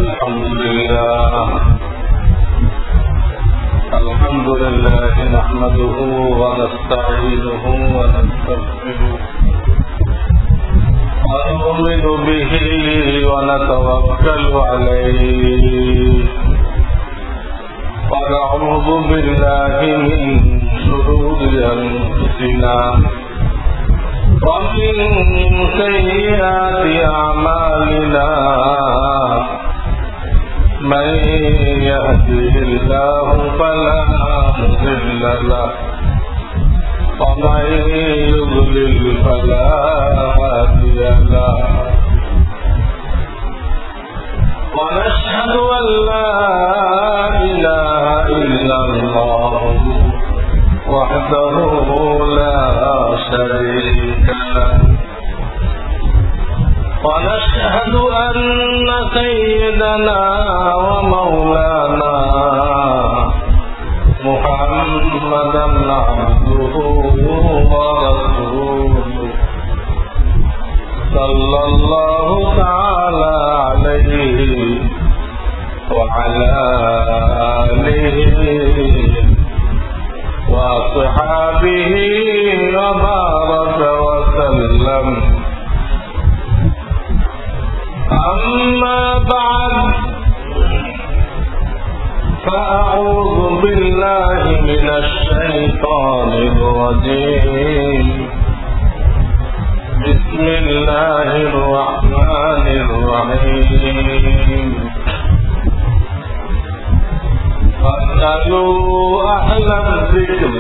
الحمد لله نحمده ونستعينه ونستغفره ونؤمن به ونتوكل عليه ونعوذ بالله من شرور أنفسنا ومن سيئات أعمالنا من يهده الله فلا مضل له ومن يضلل فلا هادي له ونشهد أن لا إله إلا الله وحده لا شريك له ونشهد أن سيدنا ومولانا محمدا عبده ورسوله صلى الله تعالى عليه وعلى آله وأصحابه وبارك وسلم. أما بعد فأعوذ بالله من الشيطان الرجيم. بسم الله الرحمن الرحيم. فاسألوا أهل الذكر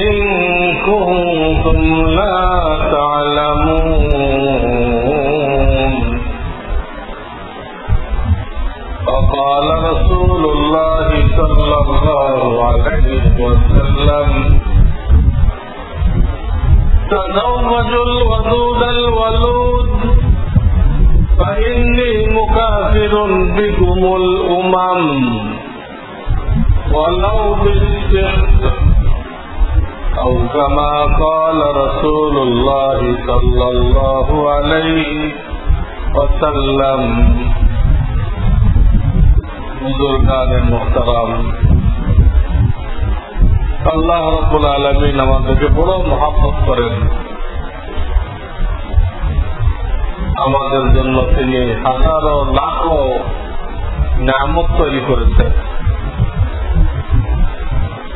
إن كنتم لا تعلمون. وقال رسول الله صلى الله عليه وسلم تزوجوا الودود الولود فإني مكافر بكم الأمم ولو بالسحر أو كما قال رسول الله صلى الله عليه وسلم. বুজুর্গান মুহতারাম, আল্লাহ রাব্বুল আলামিন আমাদেরকে বড় মহব্বত করেন। আমাদের জন্য তিনি হাজারো লাখো নিয়ামত তৈরি করেছেন।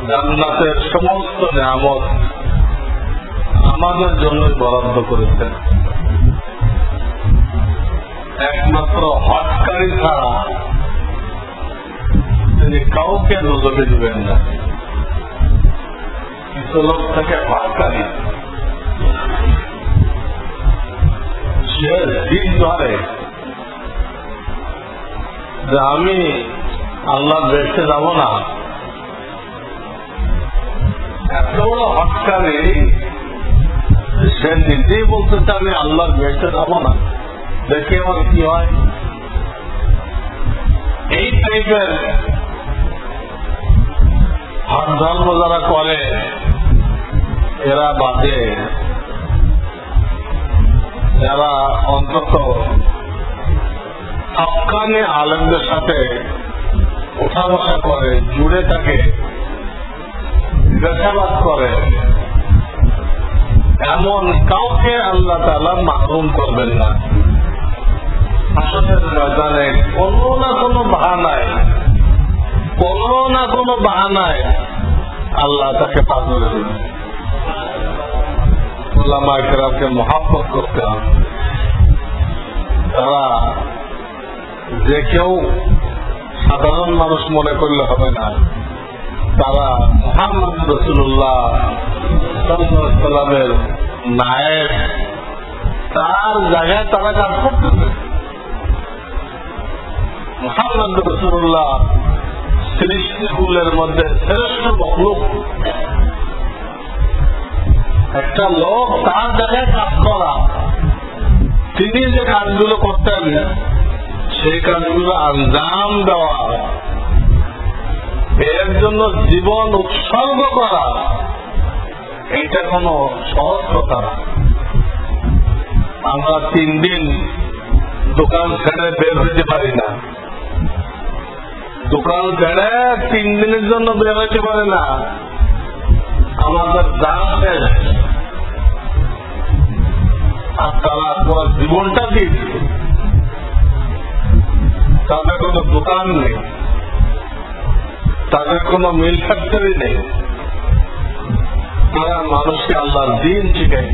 জান্নাতের সমস্ত নিয়ামত আমাদের জন্য বরাদ্দ করেছেন। একমাত্র হজকারী ছাড়া তিনি কাউকে নজরে দিবেন না। কিছু লোক থেকে হজকারী, সে দিন ধরে যে আমি আল্লাহ বেঁচে যাব না। এত বড় হজকারী, সে নিজেই বলতেছে আমি আল্লাহর বেঁচে যাব না, দেখে আমার কি হয়। এই টাইপের হজ ধর্ম যারা করে এরা বাদে যারা অন্তত হক্কানি আলেমদের সাথে ওঠা বসা করে, জুড়ে থাকে, জিজ্ঞাসাবাদ করে, এমন কাউকে আল্লাহ তাআলা মাহরুম করবেন না। হাসরের ময়দানে কোনো না কোনো বাহানায় আল্লাহ তাকে পার করে দেবেন। উলামায়ে কেরামকে মহব্বত করতে হবে। তারা যে কেউ সাধারণ মানুষ মনে করলে হবে না, তারা মুহাম্মদ রাসূলুল্লাহ সাল্লাল্লাহু আলাইহি ওয়াসাল্লামের নায়েব, তার জায়গায় তারা কাজ করতেছে। মুহাম্মদ রাসূলুল্লাহ সৃষ্টিকুলের মধ্যে শ্রেষ্ঠ মখলুক। একটা লোক তার জায়গায় কাজ করা, তিনি যে কাজগুলো করতেন সেই কাজগুলো আঞ্জাম দেওয়া, এর জন্য জীবন উৎসর্গ করা, এটা কোনো সহজ কথা না। আমরা 3 দিন দোকান ছেড়ে বের হইতে পারি না, দোকান ছেড়ে 3 দিনের জন্য বের হইতে পারে না, আমাদের দাম শেষ। আর তারা পুরো জীবনটা দিয়েছে, তাদের কোনো দোকান নেই, তাদের কোনো মিল ফ্যাক্টরি নেই, তারা মানুষকে আল্লাহর দিন শিখায়।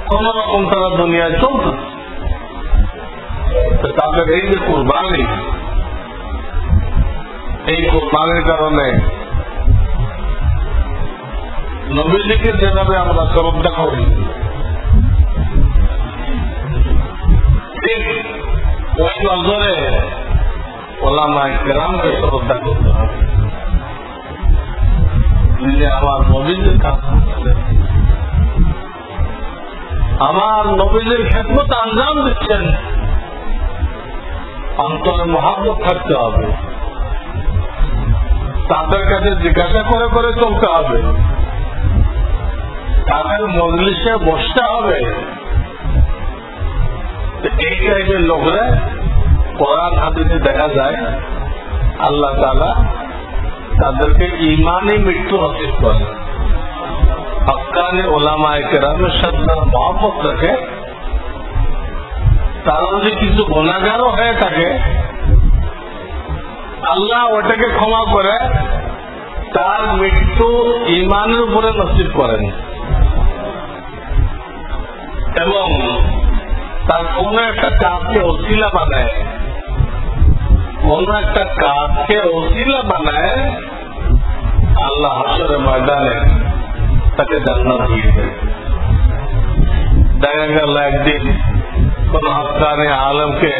কোন রকম তারা দুনিয়ায় চলত। তাদের এই যে কুরবানি, এই কুরবানির কারণে নবীজিকে যেভাবে আমরা শ্রদ্ধা করি, ঠিক ওই নজরে ওলামায়ে কেরামকে শ্রদ্ধা করতে হবে। নিজে আমার নবীজির কাজ করতে, আমার নবীজির খেদমত আঞ্জাম দিচ্ছেন, অন্তরে মহব্বত থাকতে হবে, তাদের কাছে জিজ্ঞাসা করে করে চলতে হবে, তাদের মজলিসে বসতে হবে। এই টাইপের লোকরা কোরআন হাদিসে দেখা যায় আল্লাহ তাআলা তাদেরকে ইমানি মৃত্যু নসিব করে। হক্কানি ওলামায়ে কেরামের সাথে মহব্বত রাখে, তারা যদি কিছু গুনাহগারও হয়ে থাকে আল্লাহ ওটাকে ক্ষমা করে তার মৃত্যু ইমানের উপরে নসিব করেন, এবং তার কোন একটা কাজকে ওসিলা বানায়, কোন একটা কাজকে ওসিলা বানায় আল্লাহ হাসরের ময়দানে তাকে জান্নাত দিয়ে দেয়। দেখা গেল একদিন কোন হক্কানি আলেমকে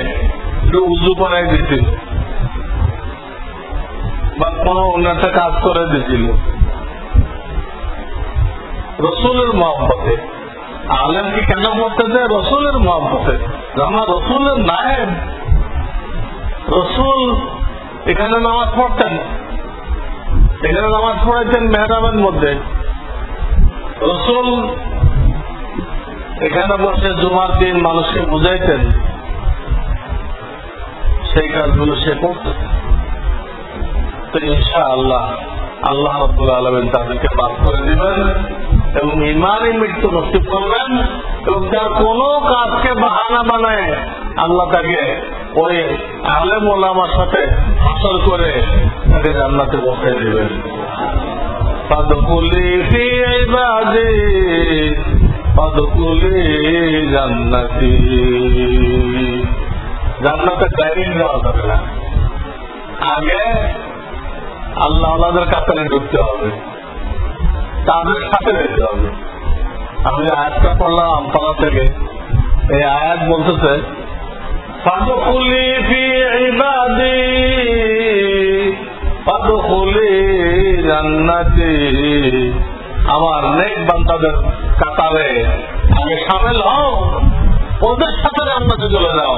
একটু উজু করাই দিছিল বা কোন অন্য একটা কাজ করে দিছিল, রসুলের মহব্বতে। আলেমকে কেন করতে যায়? রসুলের মহব্বতে। আমার রসুলের নায়েব, রসুল এখানে নামাজ পড়তেন, এখানে নামাজ পড়াইতেন মেহরাবের মধ্যে, রসুল এখানে বসে জুমার দিন মানুষকে বুঝাইতেন, সেই কাজগুলো সে করতেন। তো ইনশাআল্লাহ আল্লাহ রাব্বুল আলামিন তাদেরকে মাফ করে দিবেন এবং ইমানি মৃত্যু নসিব করবেন, এবং তার কোন কাজকে বাহানা বানায় আল্লাহ তাকে ওই আলেম ওলামার সাথে হাসর করে তাকে জান্নাতে পৌঁছে দিবেন। ফাদখুলি ফি ইবাদি ফাদখুলি জান্নাতি। জান্নাতে ডাইরেক্ট যাওয়া যাবে না, আগে আল্লাহ আল্লাহদের কাতারে ঢুকতে হবে, তাদের সাথে যেতে হবে। আমি আয়াতটা পড়লাম আমপাড়া থেকে, এই আয়াত বলতেছে ফাদখুলি ফি ইবাদি ফাদখুলি জান্নাতি। আমার নেক বান্দাদের কাতারে আগে শামিল হও, ওদের সাথে জান্নাতে চলে যাও।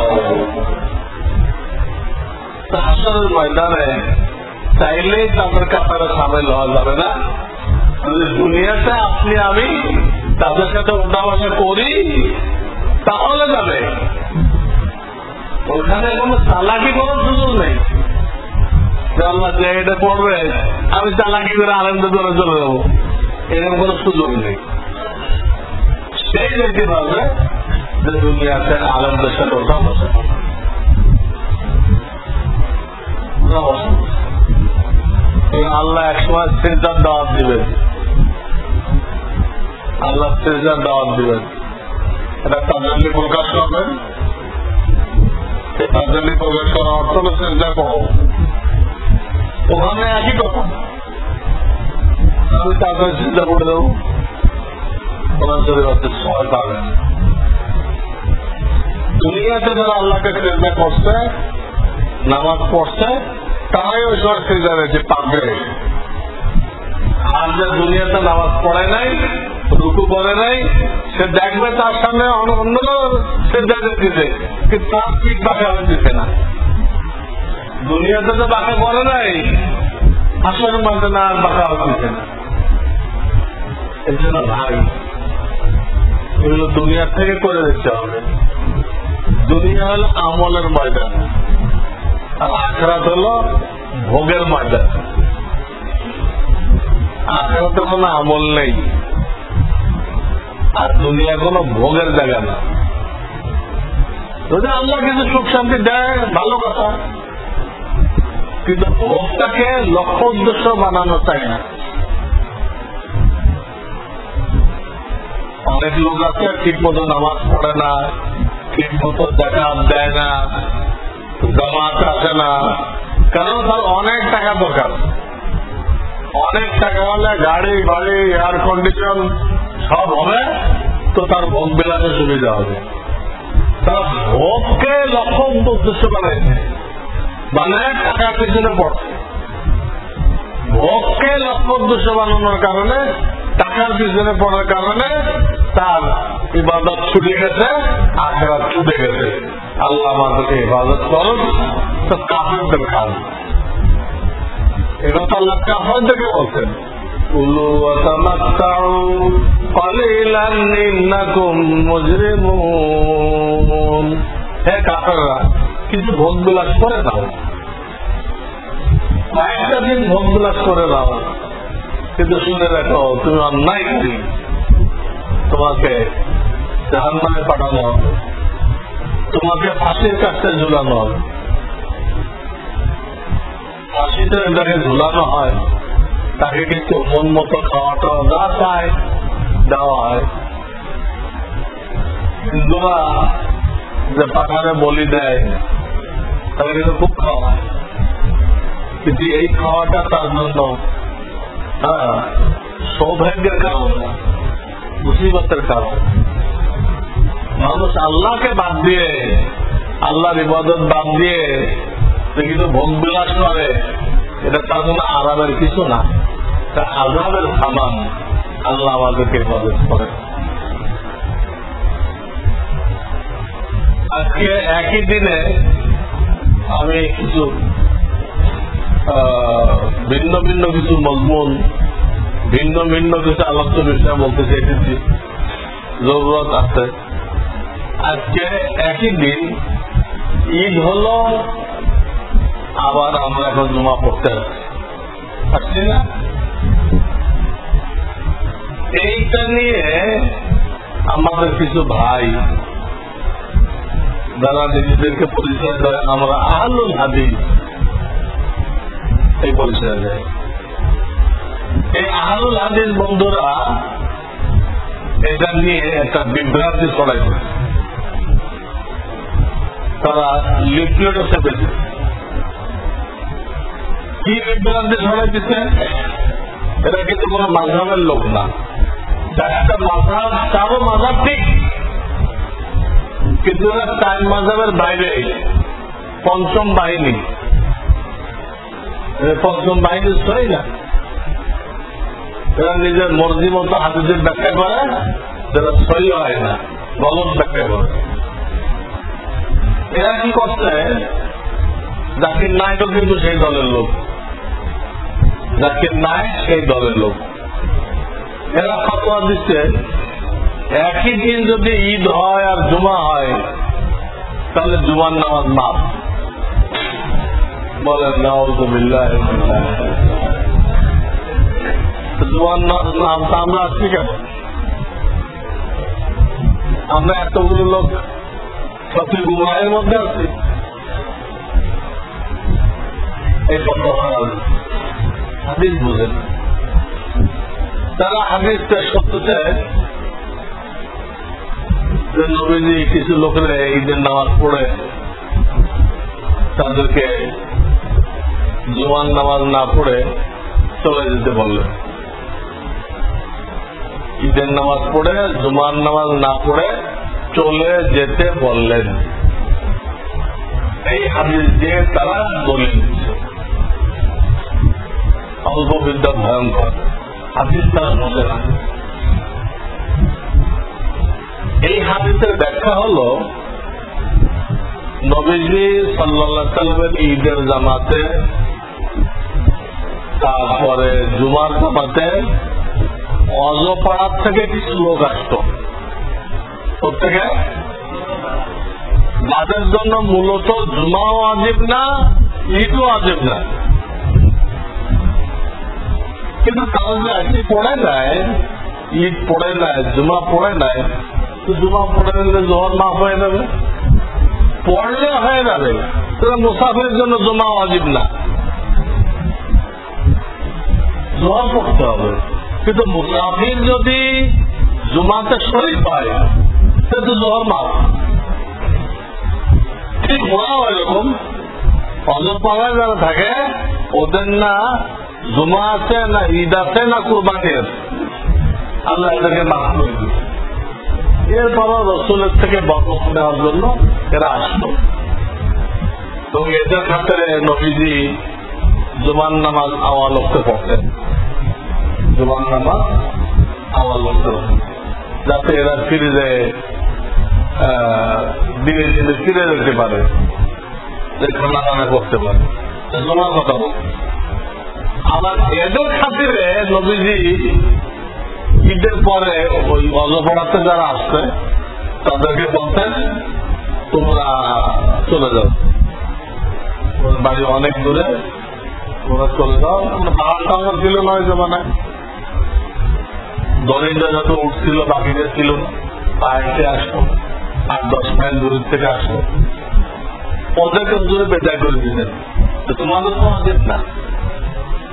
হাসরের ময়দানে চাইলেই তাদের কাতারে শামিল হওয়া যাবে না। দুনিয়াতে আপনি আমি তাদের সাথে উঠা বসা করি তাহলে যাবে, ওখানে কোনো চালাকি করার সুযোগ নেই। আল্লাহ যে এটা পড়বে আমি চালাকি করে আনন্দ করে চলে যাবো, এরকম কোনো সুযোগ নেই। সেই দেখতে পারবে যে দুনিয়াতে আনন্দের সাথে ওঠা বসা আল্লাহ একসময় সিজদার দাওয়াত দিবেন, আল্লাহ সিজদার দাওয়াত দিবেন। এটা তাজাল্লি প্রকাশ করবেন, তাজাল্লি প্রকাশ করার অর্থ হলো সিজদা করো। ওখানে একই কথা, আমি তাদের সিজদা করে দেবো, ওনার সময় পাবেন। দুনিয়াতে যারা আল্লাহকে সিজদা করছে, নামাজ পড়ছে, তারাই ওই সব সিজদা রয়েছে পাবে। আর যে দুনিয়াতে নামাজ পড়ে নাই, রুকু পড়ে নাই, সে দেখবে তার সামনে অন্য সিজদা দিতেছে, কিন্তু তার পিঠ বাঁকা হয়ে দিচ্ছে না। দুনিয়াতে তো বাঁকা পড়ে নাই, হাসরের মধ্যে না আর বাঁকা হয়ে দিচ্ছে না। এই জন্য ভাই এগুলো দুনিয়ার থেকে করে দিতে হবে। দুনিয়া হলো আমলের ময়দান, আর আখিরাত হলো ভোগের ময়দান। আখিরাতে কোনো আমল নেই, আর দুনিয়া কোনো ভোগের জায়গা না। যদি আল্লাহ কিছু সুখ শান্তি দেয় ভালো কথা, কিন্তু ভোগটাকে লক্ষ্য উদ্দেশ্য বানানো চাই না। অনেক লোক আছে ঠিক মতো নামাজ পড়ে না, ঠিক মতো জাকাত দেয় না, জামাত আসে না, কারণ তার অনেক টাকা দরকার। অনেক টাকা হলে গাড়ি বাড়ি এয়ার কন্ডিশন সব হবে, তো তার ভোগ বিলাসের সুবিধা হবে। তার ভোগকে লক্ষ্য উদ্দেশ্য বানাইছে, মানে টাকার পিছনে পড়ছে। ভোগকে লক্ষ্য উদ্দেশ্য বানানোর কারণে, টাকার পিছনে পড়ার কারণে তার ইবাদত ছুটে গেছে, আখিরাত ছুটে গেছে। আল্লাহ আমাদেরকে ইবাদত করুন, তো কাফেরদের কাজ। এটা তো আল্লাহ কাফেরদেরকে বলছেন, কুলু ওয়া তামাত্তাউ কালিলান ইন্নাকুম মুজরিমুন। হে কাফেররা, কিছু ভোগ বিলাস করে দাও, কয়েকটা দিন ভোগ বিলাস করে দাও, কিন্তু শুনে রাখো তুমি অন্যায় করি, তোমাকে জাহান্নামে পাঠানো হবে, তোমাকে ফাঁসির কাছে ঝুলানো হবে। ফাঁসিতে যাকে ঝুলানো হয় তাকে কিন্তু মন মতো খাওয়াটা যা চায় দেওয়া হয়। হিন্দুরা যে পাখানে বলি দেয় তাকে কিন্তু খুব খাওয়ায়, কিন্তু এই খাওয়াটা তার জন্য সৌভাগ্যের কারণ না, মুসিবতের কারণ। মানুষ আল্লাহকে বাদ দিয়ে, আল্লাহর ইবাদত বাদ দিয়ে কিন্তু ভোগ বিলাস করে, এটা তার জন্য আরামের কিছু না, তা আযাবের সামান। আল্লাহ আমাদেরকে ইবাদত করে। আজকে একই দিনে আমি কিছু ভিন্ন ভিন্ন কিছু মজমুন, ভিন্ন ভিন্ন কিছু আলোচ্য বিষয় বলতে চেয়েছি, জরুরত আছে। আজকে একই দিন ঈদ হলো, আবার আমরা এখন জুমা পড়তে পারছি না। এইটা নিয়ে আমাদের কিছু ভাই যারা নিজেদেরকে পরিচয় দেয় আমরা আহলুল হাদিস, এই পরিচয় দেয়। এই আহলুল হাদিস বন্ধুরা এটা নিয়ে একটা বিভ্রান্তি ছড়াইছে, তারা লিফলেটও চেপেছে। কি বিভ্রান্তি ছড়াই দিচ্ছে? এটা কিন্তু কোন মাযহাবের লোক না, একটা মাযহাব, তারও মাযহাব ঠিক, কিন্তু চার মাযহাবের বাইরে পঞ্চম বাহিনী। পঞ্চম বাহিনী সই না, এরা নিজের মর্জি মতো হাদিসের ব্যাখ্যা করে, যেটা সই হয় না, গলত ব্যাখ্যা করে। এরা কি করছে? জাকির নায়েকও কিন্তু সেই দলের লোক, জাকির নায়েক সেই দলের লোক। এরা ফতোয়া দিচ্ছে একই দিন যদি ঈদ হয় আর জুমা হয় তাহলে জুমার নামাজ মাফ। বলেন নাউযুবিল্লাহ। জুমার নাম তো আমরা আসছি কেন? আমরা এতগুলো লোক সত্যি গুমায়ের মধ্যে আছি। এই হাদিস বুঝেন, তারা হাদিসটা সত্যতে নবীজি কিছু লোকেরা ঈদের নামাজ পড়ে তাদেরকে জুমার নামাজ না পড়ে চলে যেতে বললেন। ঈদের নামাজ পড়ে জুমার নামাজ না পড়ে চলে যেতে বললেন। এই হাদিস দিয়ে তারা দলিল দিচ্ছে। অল্প বিদ্যা ভয়ঙ্কর হাদিস তারা বোঝে না। এই হাদিসের ব্যাখ্যা হলো নবীজি সাল্লাল্লাহু আলাইহি সাল্লামের ঈদের জামাতে, তারপরে জুমার জামাতে অজপাড়ার থেকে কিছু লোক আসত। প্রত্যেকে যাদের জন্য মূলত জুমাও ওয়াজিব না, ঈদও ওয়াজিব না, কিন্তু তারা যে আজকে পড়ে নেয়, ঈদ পড়ে নেয়, জুমা পড়ে নেয়, তো জুমা পড়ে নিলে জোহর মাফ হয়ে যাবে, পড়লে হয়ে যাবে। তাহলে মুসাফিরের জন্য জুমা ওয়াজিব না, জোহর পড়তে হবে। কিন্তু মুসাফির যদি জুমাতে শরীক হয় সেটা জোহর মাফ। ঠিক ওরাও এরকম অজপাড়ায় যারা থাকে ওদের না জুমা আছে, না ঈদ আছে, না কুরবানি আছে, আল্লাহ এদেরকে মাফ করে দিচ্ছে। এরপরও রসুলের থেকে বরকত নেওয়ার জন্য এরা আসলো। তো এদের ক্ষেত্রে নবীজি জুমার নামাজ আওয়াল ওয়াক্তে পড়তেন, জুমার নামাজ আওয়াল ওয়াক্তে পড়তেন, যাতে এরা ফিরে যায়, দিনে দিনে ফিরে যেতে পারে, খানা দানা করতে পারে। জুমার কথা বলতে আবার এদের খাতিরে নবীজি ঈদের পরে ওই অজপড়াতে যারা আসছে তাদেরকে বলতেন তোমরা চলে যাও, বাড়ি অনেক দূরে, তোমরা চলে যাও। ভাড়া টাঙা ছিল নয় জমানায়, দরিদ্র যত উঠছিল বাকিদের ছিল পায়ে আসতো, 8-10 মাইল দূরের থেকে আসতো, ওদেরকে দূরে বেজায় করে দিতেন। তোমাদের তো ওয়াজিব না,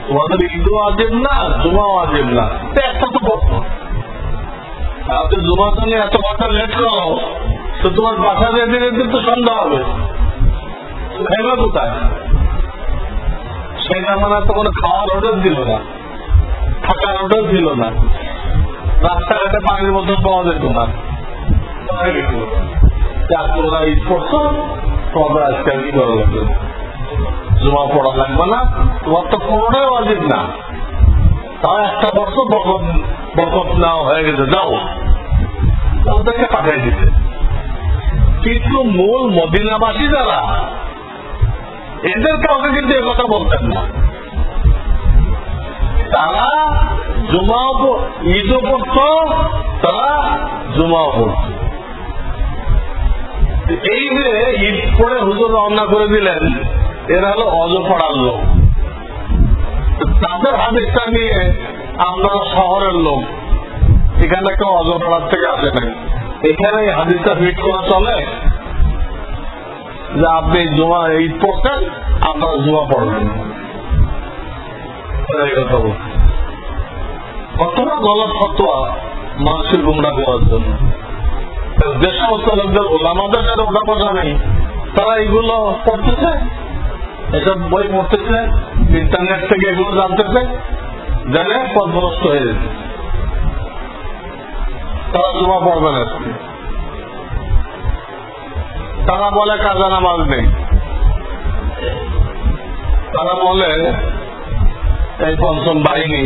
তোমাদের ঈদও ওয়াজিব না, জুমাও ওয়াজিব না, একটা তো করতো। আপনি জুমার জন্য এত ঘন্টা লেট করো তো তোমার বাসা যেতে যেতে তো সন্ধ্যা হবে, খাইবা কোথায়? সেটা মানে তো কোনো খাওয়ার অর্ডার দিল না, থাকার অর্ডার দিল না, রাস্তাঘাটে পানির বোতল পাওয়া যেত না। তোমরা ঈদ করছো, তোমাদের আজকে কি করা লাগবে? জুমা পড়া লাগবে না, তোমার তো কোনোটাই ওয়াজিব না, তাও একটা বর্ষ বরকত নেওয়া হয়ে গেছে, যাও, ওদেরকে পাঠিয়ে দিতে। কিন্তু মূল মদিনাবাসী যারা, এদের কাউকে কিন্তু এ কথা বলতেন না। তারা জুমাও ঈদও পড়ত, তারা জুমাও পড়ত। এই যে ঈদ পড়ে হুজুর রওনা করে দিলেন, এরা হলো অজপাড়ার লোক। তাদের হাদিসটা নিয়ে আপনারা শহরের লোক, এখানে কেউ অজপাড়ার থেকে আসে নাই, এখানে এই হাদিসটা ফিট করা চলে যে আপনি জুমা ঈদ পড়ছেন, আপনারা জুমা পড়বেন। কতটা গলত ফতোয়া মানুষের গুমরা করার জন্য। যে সমস্ত লোকদের ওলামাদের সাথে ওঠা পড়া নেই, তারা এইগুলো পড়তেছে, এসব বই পড়তেছে, ইন্টারনেট থেকে এগুলো জানতেছে, জেনে পথভ্রষ্ট হয়ে যেতে। তারা জুমা পড়বে না, তারা বলে কাজা নামাজ নেই, তারা বলে এই পঞ্চম বাহিনী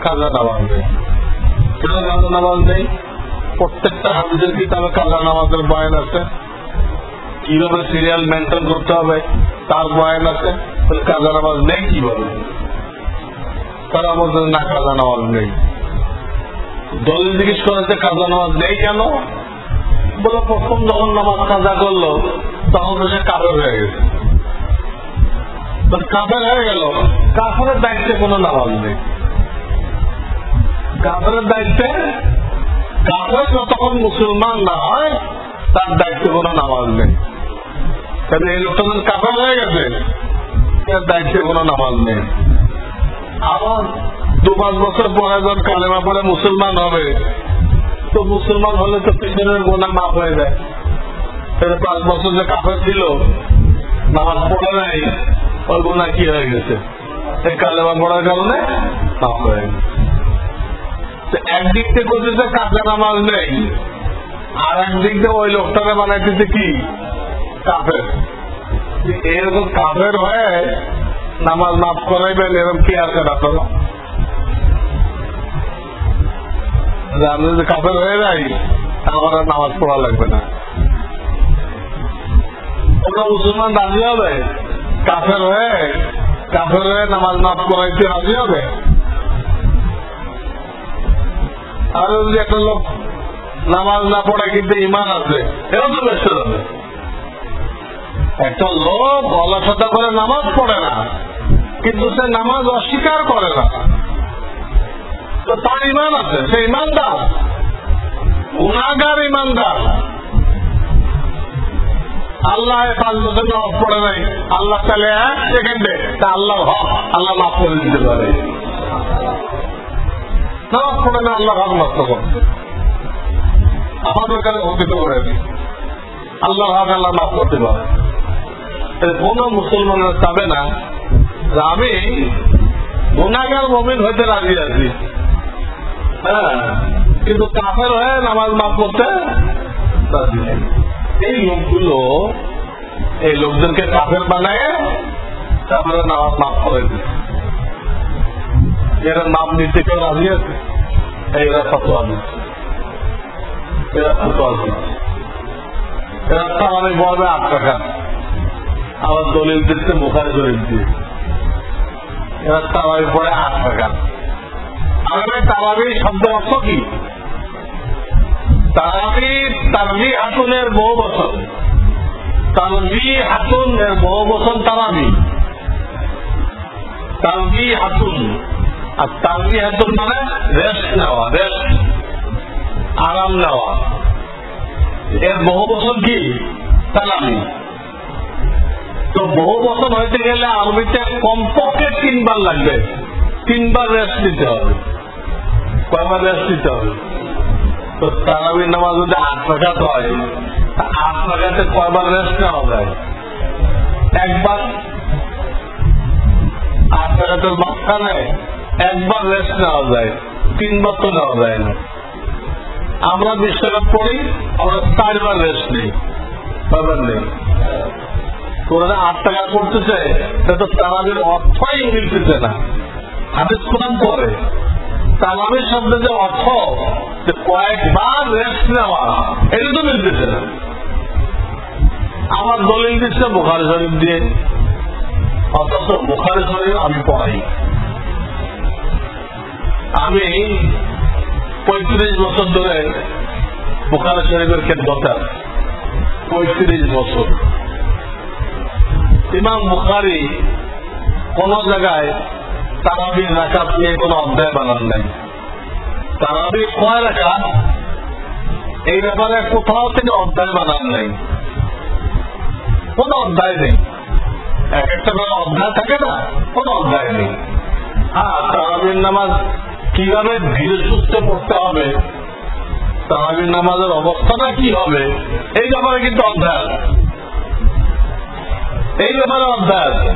কাজা নামাজ নেই। কাজা নামাজ নেই, প্রত্যেকটা হাদিসের কিতাবে কাজা নামাজের বয়ান আছে, কিভাবে সিরিয়াল মেনটেন করতে হবে তার বয়ান আছে। কাজা নামাজ নেই কিভাবে? তারা বলতে না কাজা নামাজ নেই। দলিল জিজ্ঞেস করেছে কাজা নামাজ নেই কেন? বলে প্রথম যখন নামাজ কাজা করলো তখন সে কাফের হয়ে গেছে। কাফের হয়ে গেল, কাফেরের দায়িত্বে কোনো নামাজ নেই। কাফেরের দায়িত্বে, কাফের যতক্ষণ মুসলমান না হয় তার দায়িত্বে কোনো নামাজ নেই। তাহলে এই লোকটা যখন কাফের হয়ে গেছে, তার দায়িত্বে কোনো নামাজ নেই। আবার 2-5 বছর পরে যখন কালেমা পরে মুসলমান হবে, তো মুসলমান হলে তো পিছনের গোনা মাফ হয়ে যায়। 5 বছর যে কাফের ছিল, নামাজ পড়ে নাই, ওর গোনা কি হয়ে গেছে? এই কালেমা পড়ার কারণে মাফ হয়ে গেছে। একদিক থেকে বলতেছে কাজা নামাজ নেই, আর একদিক থেকে ওই লোকটাকে বানাইতেছে কি কাফের। এরকম কাফের হয়ে নামাজ মাফ করাইবেন, এরকম কি আছে না? তো আমি যদি কাফের হয়ে যাই, আমার আর নামাজ পড়া লাগবে না। ওরা মুসলমান রাজি হবে? কাফের হয়ে নামাজ মাফ করাইতে রাজি হবে? আর যদি একটা লোক নামাজ না পড়ে কিন্তু ইমান আছে, এরা তো ব্যস্ত যাবে। একটা লোক অলসতা করে নামাজ পড়ে না, কিন্তু সে নামাজ অস্বীকার করে না, তো তার ইমান আছে, সে ইমানদার। গুনাহগার ইমানদার। আল্লাহ 5 বছর নামাজ পড়ে নাই, আল্লাহ তাহলে 1 সেকেন্ডে তা আল্লাহ হক আল্লাহ মাফ করে দিতে পারে। নামাজ পড়ে না, আল্লাহ হক নষ্ট করছে, আমাদের কাছে অর্পিত করে আল্লাহ হক আল্লাহ মাফ করতে পারে। কোন মুসলমানের চাবে না যে আমি গুনাহগার মুমিন হইতে রাজি আছি, হ্যাঁ, কিন্তু কাফের হয়ে নামাজ মাফ করতে রাজি নেই। এই লোকগুলো এই লোকদেরকে কাফের বানায় তারপরে নামাজ মাফ করে দিচ্ছে। এরা নাম নিতে কেউ রাজি আছে? এরা ফতোয়া দিচ্ছে, এরা ফতোয়া দিচ্ছে। এরা তারাবি পড়বে 8 টাকা, আবার দলিল দিচ্ছে বুখারী শরীফ দিয়ে। এরা তারাবি পড়ে 8 টাকা। আমাদের তারাবি শব্দ অর্থ কি? তারাবি তারবি হাতুনের বহু বছর, তারবি হাতুনের বহু বছর তারাবি, তারবি হাতুন। আর তারবি হাতুন মানে রেস্ট নেওয়া, রেস্ট, আরাম নেওয়া। এর বহু বছর কি? তারাবি। তো বহু বছর হইতে গেলে আরবিতে কমপক্ষে 3 বার লাগবে, 3 বার রেস্ট নিতে হবে। কয়বার রেস্ট নিতে হবে? তো তারাবির নামাজ যদি 8 রাকাত হয়, 8 রাকাতে কয়বার রেস্ট নেওয়া যায়? 1 বার। 8 রাকাতের মাঝখানে 1 বার রেস্ট নেওয়া যায়, 3 বার তো নেওয়া যায় না। আমরা 20 রাকাত পড়ি, আমরা 4 বার রেস্ট নেই, কয়বার নেই? তোরা 8 টাকা করতেছে, সে তো তারাবির অর্থই মিলতেছে না। হাদিস কোরআন পড়ে তারাবির শব্দে যে অর্থ যে কয়েকবার রেস্ট নেওয়া, এটা তো মিলতেছে না। আমার দলিল দিচ্ছে বুখারী শরীফ দিয়ে, অথচ বুখারী শরীফ আমি পড়াই। আমি 35 বছর ধরে বুখারী শরীফের খেদমতে আছি, 35 বছর। ইমাম বুখারী কোন জায়গায় তারাবির রাকাত নিয়ে কোন অধ্যায় বানান নাই। তারাবি কয় রাকাত এই ব্যাপারে কোথাও তিনি অধ্যায় বানান নাই, কোন অধ্যায় নেই। এক একটা করে অধ্যায় থাকে না, কোন অধ্যায় নেই। হ্যাঁ, তারাবির নামাজ কিভাবে ধীরে সুস্থে পড়তে হবে, তারাবির নামাজের অবস্থাটা কি হবে, এই ব্যাপারে কিন্তু অধ্যায় আছে, এই ব্যাপারে অধ্যায় আছে।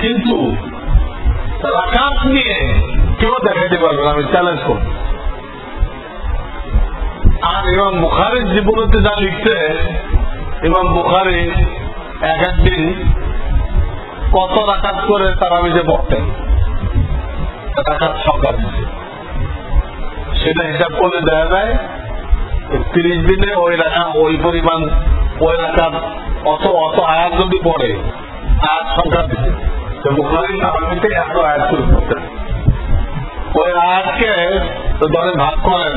কিন্তু রাকাত নিয়ে কেউ দেখাইতে পারবে না, আমি চ্যালেঞ্জ করব। আর ইমাম বুখারীর জীবনীতে যা লিখছে, ইমাম বুখারী এক একদিন কত রাকাত করে তারাবিতে পড়তেন, রাকাত সংখ্যা দিচ্ছে, সেটা হিসাব করলে দেখা যায় 30 দিনে ওই রাকাত ওই পরিমাণ, ওই রাকাত অত অত আয়াত যদি পড়ে, আয়াত সংখ্যা দিচ্ছে। বুখারী তারাবিতে এত আয়াত শুরু করতেন। ওই আয়াতকে ধরেন ভাগ করেন,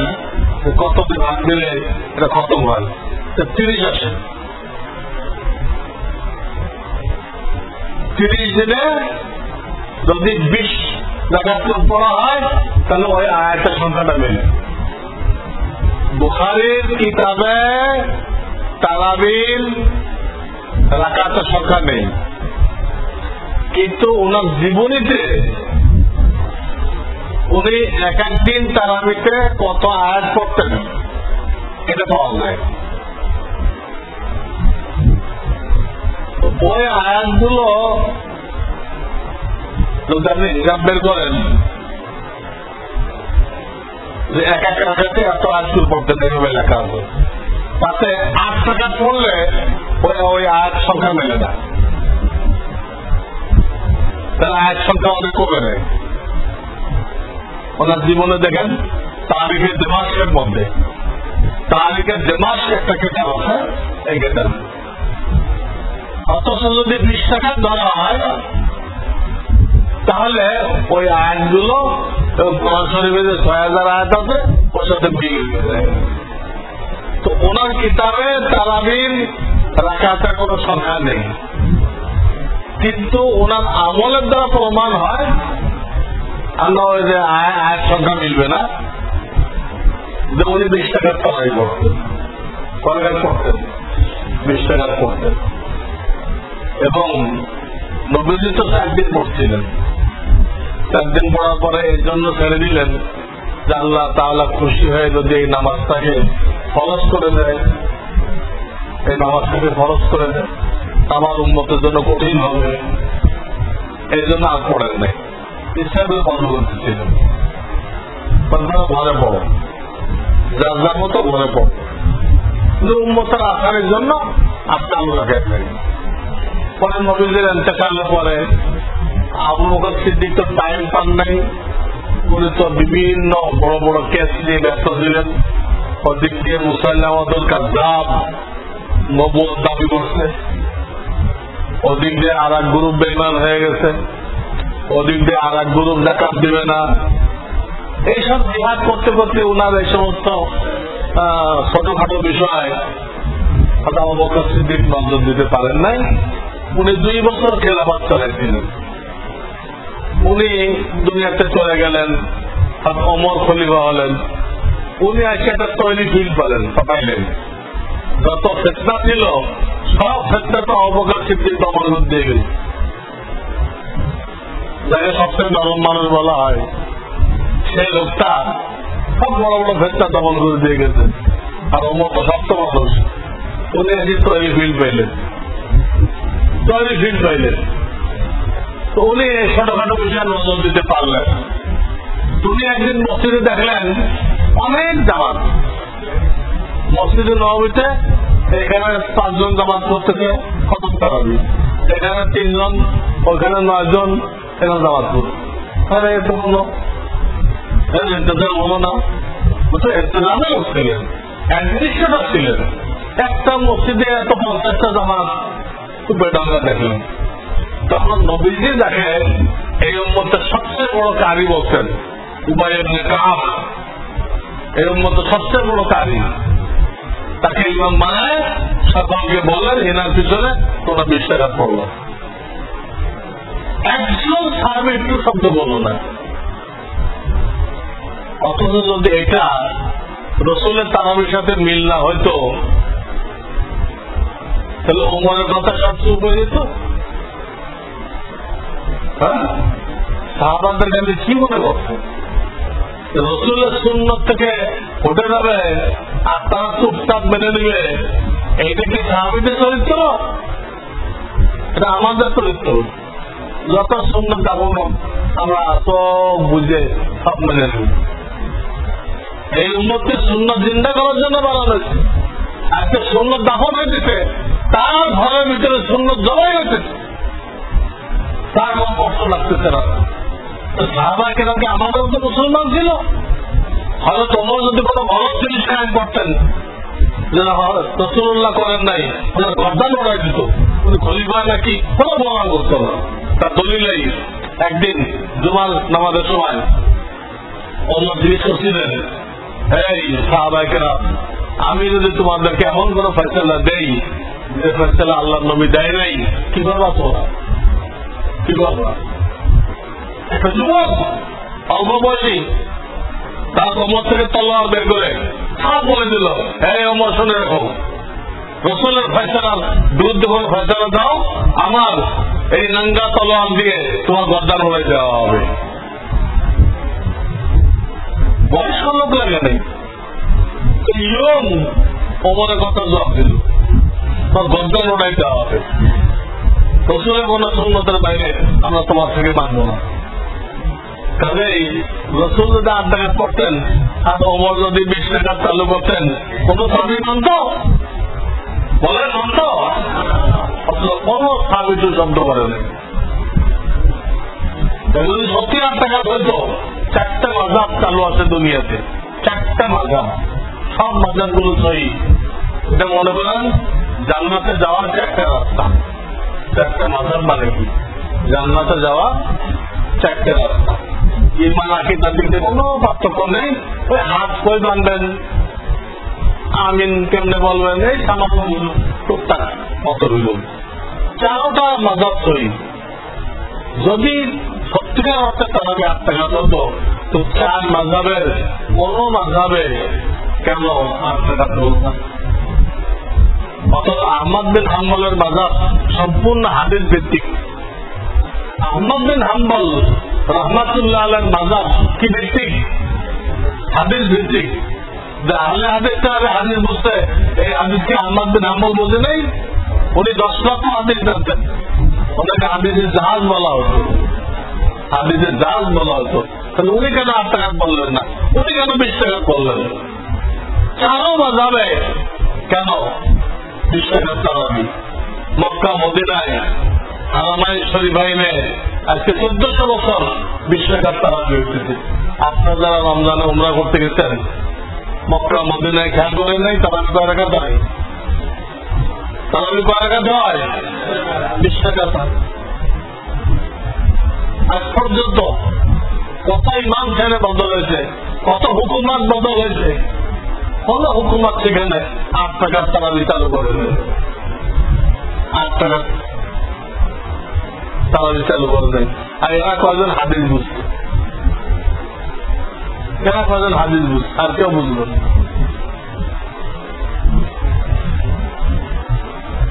কত ভাগ দিলে এটা খতম হয়, 30 আসে। 30 দিনে যদি 20 রাকাত পড়া হয়, তাহলে ওই আয়াতের সংখ্যাটা মেলে। বুখারীর কিতাবে তারাবির রাকাতের সংখ্যা নেই, কিন্তু ওনার জীবনীতে উনি এক একদিন তারাবিতে কত আয়াত পড়তেন এটা পাওয়া যায়। ওই আয়াতগুলো যদি আপনি হিসাব বের করেন যে এক এক রাকাতে এত আয়াত পড়তেন, এইভাবে লেখা আছে, তাতে 8 টাকা পড়লে ওই আয়াত সংখ্যা মেলে না, তাহলে আয়াত সংখ্যা অনেক কমে নেয়। ওনার জীবনে দেখেন তারিখের দেমাসের মধ্যে, তারিখের দেমাস একটা কেতাব আছে, এই কেতাব। অথচ যদি 20 টাকা ধরা হয়, তাহলে ওই আয়াতগুলো এবং কোরআন শরীফে যে ৬,০০০ আয়াত আছে ওর সাথে মিল হয়ে যায়। তো ওনার কিতাবে তারাবির রাকাতের কোনো সংখ্যা নেই, কিন্তু ওনার আমলের দ্বারা প্রমাণ হয়। আমরা ওই যে আয়াত সংখ্যা মিলবে না, যে উনি 20 টাকার তরাই করতেন, কয়েক করতেন, 20 টাকার করতেন। এবং নবীজি তো 4 দিন পড়ছিলেন, 4 দিন পড়ার পরে এর জন্য ছেড়ে দিলেন যে আল্লাহ তাআলা খুশি হয়ে যদি এই নামাজটাকে ফরজ করে দেয়, এই নামাজটাকে ফরজ করে দেয়, আমার উম্মতের জন্য কঠিন হবে, এই জন্য আর পড়েন নাই, ইসলামের বন্ধ করতেছিলেন। ঘরে পড়ো, যার যার মতো ঘরে পড়ো, কিন্তু উম্মতের আসারের জন্য আর চালু রাখেন নাই। পরে নবীদের ইন্তেকালের পরে আবু বকর সিদ্দিক তো টাইম পান নাই, উনি তো বিভিন্ন বড় বড় কেস নিয়ে ব্যস্ত ছিলেন। ওদিক দিয়ে মুসাইলামাতুল কাযযাব নবুয়ত দাবি করছে, ওদিক দিয়ে আর এক গ্রুপ বেঈমান হয়ে গেছে, ওদিক দিয়ে আর এক গ্রুপ যাকাত দিবে না। এইসব জিহাদ করতে করতে ওনার এই সমস্ত ছোটখাটো বিষয় আবু বকর সিদ্দিক নজর দিতে পারেন নাই। উনি 2 বছর খেলাফত চালাইছিলেন। উনি দুনিয়াতে চলে গেলেন, ওমর খলিফা হলেন। উনি আজকে একটা তৈরি ফিল পাইলেন, যত ফিতনা ছিল সব ফিতনা তো আবু বকর সিদ্দিক দমন দিয়ে গেল। যাকে সবচেয়ে নরম মানুষ বলা হয়, সেই লোকটা সব বড় বড় ফিতনা দমন করে দিয়ে গেছে। আর ওমর তো শক্ত মানুষ, উনি আজকে তৈরি ফিল পাইলেন, তৈরি ফিল পাইলেন। তো উনি ছোটখাটো বিষয়ে নজর দিতে পারলেন। তুমি একদিন মসজিদে দেখলেন অনেক জামাত, মসজিদে নববীতে এখানে 5 জন জামাত করতেছে খতম তারাবি, এখানে 3 জন, ওখানে 9 জন এখানে জামাত করছে। আরে এত হলো ইন্তজার হলো না, ইন্তজামে করছিলেন, অ্যাডমিনিস্ট্রেটর ছিলেন। একটা মসজিদে এত 50টা জামাত খুব বেডাঙ্গা দেখলেন। তখন নবীজি দেখেন এই উম্মতের সবচেয়ে বড় কারি বলছেন উবাই ইবনে কাব, এই উম্মতের সবচেয়ে বড় কারি, তাকে ইমাম বানায় সকলকে বললেন এনার পিছনে তোমরা 20 টাকা পড়লো। একজন সাহাবী একটু শব্দ বলল না। অথচ যদি এটা রসুলের তারাবির সাথে মিল না হয়তো, তাহলে ওমরের কথা সব চুপ হয়ে যেত। সাহাবাদের কাছে কি মনে করছে রসুলের সুন্নত থেকে উঠে যাবে আর তারা চুপচাপ মেনে নিবে? এইটা কি সাহাবীদের চরিত্র? এটা আমাদের চরিত্র। যত সুন্নত যাবো আমরা সব বুঝে সব মেনে নিব। এই উম্মতকে সুন্নত জিন্দা করার জন্য বানানো হয়েছে। আজকে সুন্নত দাফন হয়েছে, তার ঘরের ভিতরে সুন্নত জমাই হয়েছে, তার কোন কষ্ট লাগতেছে না। সাহাবায়ে কেরামকে আমাদের তো মুসলমান ছিল, হয়তো তোমরা যদি কোনো ভালো জিনিস কায়েম করতেন যেটা রাসূলুল্লাহ করেন নাই, গর্দান ওড়াই দিত, উনি খলিফা নাকি কোনো প্রমাণ করতো না। তার দলিলেই একদিন জুমার নামাজের সময় অন্য জিনিস করছিলেন, এই সাহাবায়ে কেরাম, আমি যদি তোমাদেরকে এমন কোন ফয়সালা দেই যে ফয়সালা আল্লাহর নবী দেয় নাই, কি করবা তোমরা? কি করবা? একটা যুবক অল্প বয়সী তার কোমর থেকে তলোয়ার বের করে সব বলে দিল, এই ওমর শুনে রাখো, রসুলের ফয়সালার বিরুদ্ধে কোন ফয়সালা দাও, আমার এই নাঙ্গা তলোয়ার দিয়ে তোমার গর্দান হয়ে দেওয়া হবে। বয়স্ক লোক লাগে নেই, ইয়ং ওমরের কথা জবাব দিল, তোমার গর্দান ওটাই দেওয়া হবে। রসুলের কোন সুন্নতের বাইরে আমরা তোমার থেকে মানব না। কাজেই রসুল যদি 8 টাকা করতেন আর ওমর যদি 20 টাকা চালু করতেন, কোন সাহাবী মানত? বলেন মানত? কোন সাহাবী তো শব্দ করে নেই। যদি সত্যি 8 টাকা হইতো, 4টা মাযহাব চালু আছে দুনিয়াতে, 4টা মাযহাব, সব মাযহাব গুলো সহি। এটা মনে করেন জান্নাতে যাওয়ার 4টা রাস্তা। 4টা মাযহাব মানে কি? জান্নাতে যাওয়া 4টা রাস্তা। ইমান আকিদার দিকে কোনো পার্থক্য নেই। ওই হাত কই বানবেন, আমিন কেমনে বলবেন, এই সামান্য টুকটাক মত রইল। চারোটা মাযহাব সহি। যদি সত্যিকার অর্থে তারাবি আত্মঘাত হতো তো চার মাযহাবের কোন মাযহাবে কেন আত্মঘাত হল না? অথচ আহমদ বিন হাম্বলের মাযহাব সম্পূর্ণ হাদিস ভিত্তিক। আহমদ বিন হাম্বল রাহমাতুল্লাহ আলাইহির মাযহাব কি ভিত্তিক? হাদিস ভিত্তিক। যে আহলে হাদিসটা হাদিস বুঝতে, এই হাদিসকে আহমদ বিন হাম্বল বুঝে নেই। উনি 10 লক্ষ হাদিস জানতেন, ওনাকে হাদিসের জাহাজ বলা হতো, হাদিসের জাহাজ বলা হতো। তাহলে উনি কেন আত্মঘাত বললেন না? উনি কেন বিশ্বাঘাত করলেন? চারো মাযহাবে কেন বিশ্বাঘাত তারাবি? মক্কা মদিনায় হারামাইন শরীফাইনে আজকে 1400 বছর বিশ্বাঘাত তারাবি হয়েছে। আপনারা যারা রমজানে উমরা করতে গেছেন মক্কা মদিনায় খেয়াল করেন নাই তারাবি কয় রাকাত হয়? তারাবি কয় রাকাত হয়? বিশ্বাঘাত। আজ পর্যন্ত কত ইমাম সেখানে বদল হয়েছে, কত হুকুমাত বদল হয়েছে, কোন হুকুমাত সেখানে 8 টাকার তারাবি চালু করে, 8 টাকার তারাবি চালু করে দেয়। আর এরা কয়জন হাদিস বুঝছে, এরা কয়জন হাদিস বুঝছে, আর কেউ বুঝলো না।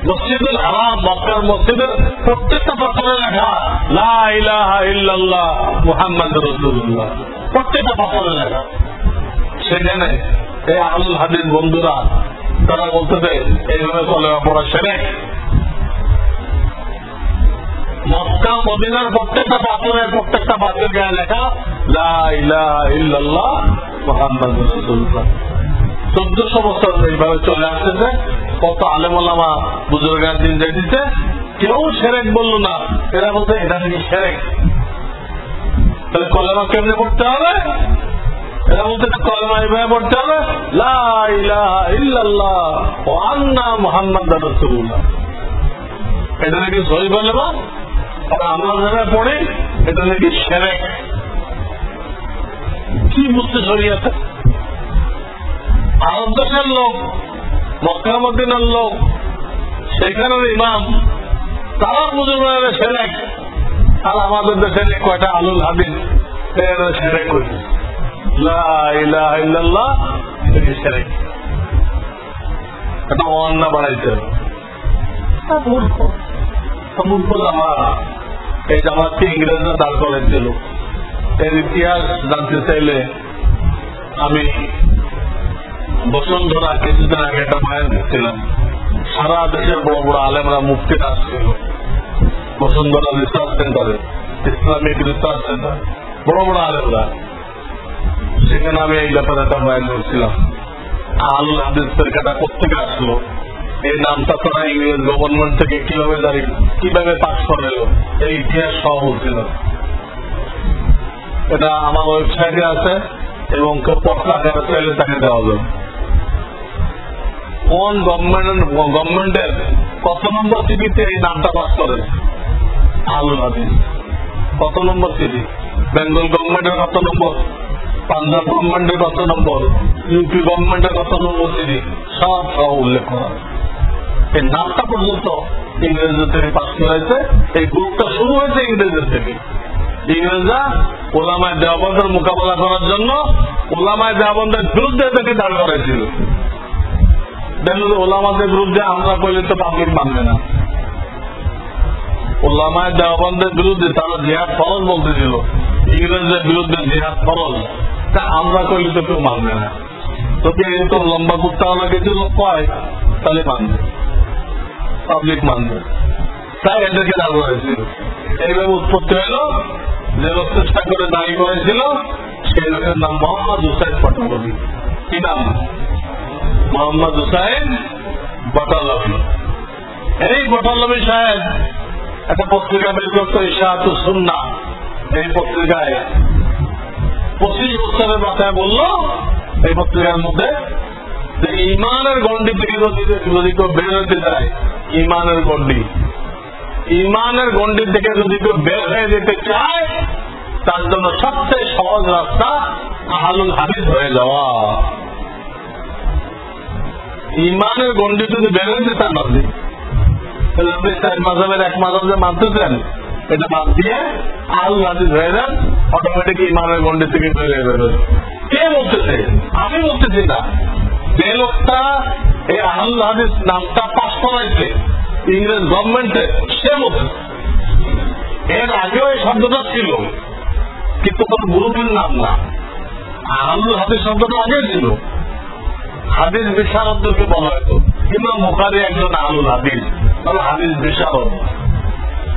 মসজিদুল হারাম মক্কার মসজিদের প্রত্যেকটা পাথরে লেখা লা ইলাহা ইল্লাল্লাহ মুহাম্মাদুর রাসূলুল্লাহ, প্রত্যেকটা পাথরে লেখা। সেখানে এই আহলুল হাদিস বন্ধুরা তারা বলতেছে এইভাবে কলেমা পড়া শিরক। মক্কা মদিনার প্রত্যেকটা পাথরের গায়ে লেখা লা ইলাহা ইল্লাল্লাহ মুহাম্মাদুর রাসূলুল্লাহ। 1400 বছর এইভাবে চলে আসতেছে। কত আলেম ওলামা বুজুর্গান দিন যাইতেছে, কেউ শিরক বলল না। এরা বলতে এটা নাকি শিরক। তাহলে কলেমা কেমনে পড়তে হবে? এরা বলতে কলেমা এইভাবে পড়তে হবে লা ইলাহা ইল্লাল্লাহ ওয়া আন্না মুহাম্মাদুর রাসূলুল্লাহ। এটা নাকি সহিহ কলেমা, আর আমরা যারা পড়ি এটা নাকি শিরক। কি বুঝতে শরীয়তে? আরব দেশের লোক, মক্কা মদিনার লোক, সেখানের ইমাম, তারা বুজুর্গরা শিরক। আর আমাদের দেশের কয়টা আহলুল হাদিস এরা শিরক করছে লা ইলাহা ইল্লাল্লাহ শিরক। এটা অন্যায় বাড়াইছে। মূর্খ জামাত, এই জামাতকে ইংরেজরা দাঁড় করেছিল। এর ইতিহাস জানতে চাইলে আমি বসুন্ধরা কিছুদিন আগে একটা মায়ের দেখছিলাম। সারা দেশের বড় বড় আলেমরা মুফতিরা আসছিল বসুন্ধরা রিসার্চ সেন্টারে, ইসলামিক রিসার্চ সেন্টার, বড় বড় আলেমরা। সেখানে আমি এই ব্যাপারে একটা মায়ের দেখছিলাম আহলুল হাদিস তরিকাটা কোথেকে আসলো, এই নামটা তারা ইংরেজ গভর্নমেন্ট থেকে কিভাবে পাস করাল, এই ইতিহাস সহ বলছিল। এটা আমার ওয়েবসাইটে আছে এবং কেউ পড়া চাইলে তাকে দেওয়া যাবে। কোন গভর্নমেন্টের কত নম্বর সিটিতে এই নামটা পাস করে আহলুল হাদিস? কত নম্বর সিটি? বেঙ্গল গভর্নমেন্টের কত নম্বর, পাঞ্জাব গভর্নমেন্টের কত নম্বর, ইউপি গভর্নমেন্টের কত নম্বর সিটি, সব উল্লেখ করা। এই নামটা পর্যন্ত ইংরেজদের থেকে পাস করেছে। এই গ্রুপটা শুরু হয়েছে ইংরেজদের থেকে। ইংরেজরা ওলামায়ে দেওবন্দের মোকাবেলা করার জন্য ওলামায়ে দেওবন্দের বিরুদ্ধে থেকে দাঁড় করেছিল। দেখলো ওলামাদের বিরুদ্ধে আমরা কইলে তো পাবলিক মানবে না। ওলামায়ে দেওবন্দের বিরুদ্ধে তারা জিহাদ ফরজ বলতেছিল, ইংরেজদের বিরুদ্ধে জিহাদ ফরজ, তা আমরা কইলে তো কেউ মানবে না। তোকে তো লম্বা করতে হবে কিছু লোক কয়, তাহলে মানবে, পাবলিক মানবে। তাই এদেরকে দাঁড় করেছিল। এইভাবে উৎপত্তি হইল। যে লোক চেষ্টা করে দাঁড়িয়ে করেছিল সেই লোকের নাম মোহাম্মদ হুসাইন পটলভি। কি নাম? মোহাম্মদ হুসাইন পটলভি। এই পটলভি সাহেব একটা পত্রিকা বের করতো, ইশাআতুস সুন্নাহ। এই পত্রিকায় 25 বছরের মাথায় বলল এই পত্রিকার মধ্যে যে ইমানের গণ্ডি থেকে যদি কেউ বের হতে চায়, ইমানের গণ্ডি থেকে যদি কেউ বের হয়ে যেতে চায় তার জন্য সবচেয়ে সহজ রাস্তা আহলুল হাদিস হয়ে যাওয়া। ইমানের গণ্ডি যদি বেরোয় তার মাঝে আপনি চার মাযহাবের এক মাযহাব যে মানতেছেন এটা বাদ দিয়ে আহলুল হাদিস হয়ে যান, অটোমেটিক ইমানের গণ্ডি থেকে বেরিয়ে বেরোয়। কে বলতেছে? আমি বলতেছি না, যে লোকটা এই আহলুল হাদিস নামটা পাস করাইছে ইংরেজ গভর্নমেন্টে সে বলতেছে। এর আগেও এই শব্দটা ছিল, কিন্তু কোন গ্রুপের নাম না। আহলুল হাদিস শব্দটা আগে ছিল, হাদিস বিশারদদেরকে বলা হতো। ইমাম বুখারী একজন আহলুল হাদিস, তাহলে হাদিস বিশারদ।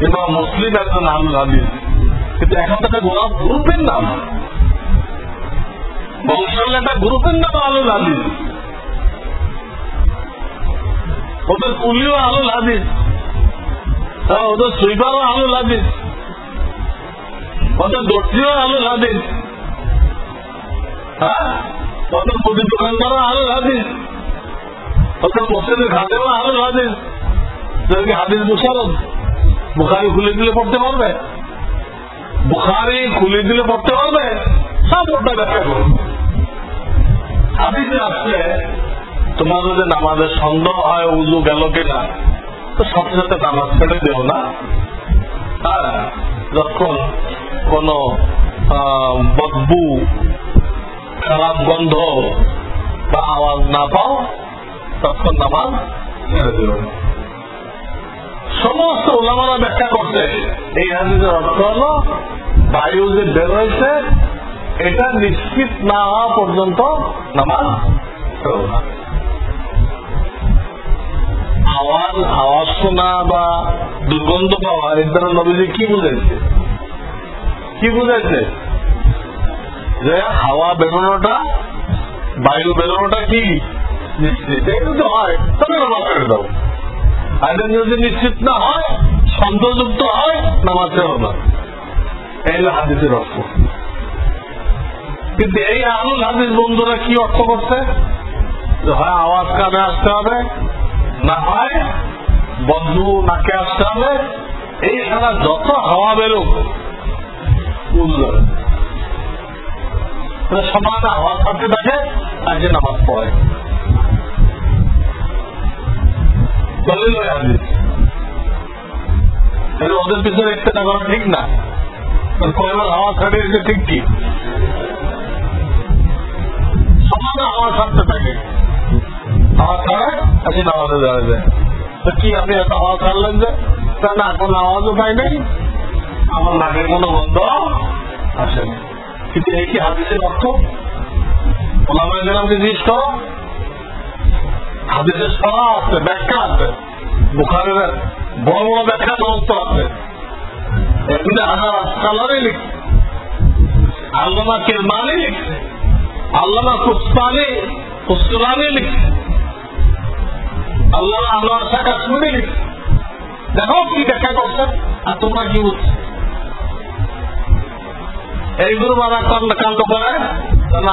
ইমাম মুসলিম একজন আহলুল হাদিস, কিন্তু এখন তো একটা গ্রুপের নাম, বংশালের একটা গ্রুপের নাম আহলুল হাদিস। ওদের কুলিও আহলুল হাদিস, ওদের সুইপারও আহলুল হাদিস, ওদের দর্জিও আহলুল হাদিস, ওদের মুদি দোকানদারও আহলুল হাদিস, ওদের মসজিদের ঘাটেও আহলুল হাদিস। হাদিস বিশারদ বুখারী খুলে দিলে পড়তে পারবে, বুখারী খুলে দিলে পড়তে পারবে, সব ওটা ব্যাখ্যা করবে। হাদিসে আসলে তোমার যদি নামাজের সন্দেহ হয় উজু গেল কিনা, তো সাথে সাথে নামাজ ছেড়ে দেও না। যখন কোন বদবু, খারাপ গন্ধ বা আওয়াজ না পাও তখন নামাজ ছেড়ে দেও। সমস্ত ওলামারা ব্যাখ্যা করছে এই হাদিসের অর্থ হল বায়ু যে বের হয়েছে এটা নিশ্চিত না হওয়া পর্যন্ত নামাজ ছেড়ো না। আওয়াজ শোনা বা দুর্গন্ধ পাওয়া এর দ্বারা নবীজি কি বুঝাইছে? কি বুঝাইছে? যে হাওয়া বেরোনোটা, বায়ু বেরোনোটা কি নিশ্চিত। এটা যদি হয় তাহলে নামাজ ছেড়ে দাও, আর যদি নিশ্চিত না হয়, সন্দেহযুক্ত হয়, নামাজ ছেড়ো না। এই হলো হাদিসের অর্থ। কিন্তু এই আহলুল হাদিস বন্ধুরা কি অর্থ করছে? হয় আওয়াজ কানে আসতে হবে, না হয় বন্ধু নাকে আসতে হবে। এই ছাড়া যত হাওয়া বেরোক বুঝলেন সমান হাওয়া থাকতে থাকে আর যে নামাজ পড়ে। ওদের পিছনে একটা না করা ঠিক না, কয়বার হাওয়া ছাড়ে ঠিক কি সমান হাওয়া ছাড়তে থাকে, হাওয়া ছাড়ে আজকে নামাজে যাওয়া যায়। তো কি আপনি এত হাওয়া ছাড়লেন যে? তা না, কোনো আওয়াজও পাই নাই, আমার নাকের কোনো বন্ধ আসেনি। কিন্তু এই কি হাদিসের অর্থ? ওলামায়ে কেরামকে জিজ্ঞেস করো, হাদিসের সরা আছে, ব্যাখ্যা আছে, বুখারীর বড় বড় ব্যাখ্যা সমস্ত আছে। এমনি হাজার আসকালারই লিখছে, আল্লামা কিরমানি লিখছে, আল্লামা কুস্তানি লিখছে, আল্লামা আনোয়ার শাহ কাশ্মীরি লিখছে। দেখো কি ব্যাখ্যা করছে আর তোমরা কি বুঝছো? এইগুলো বাবা কাণ্ড করে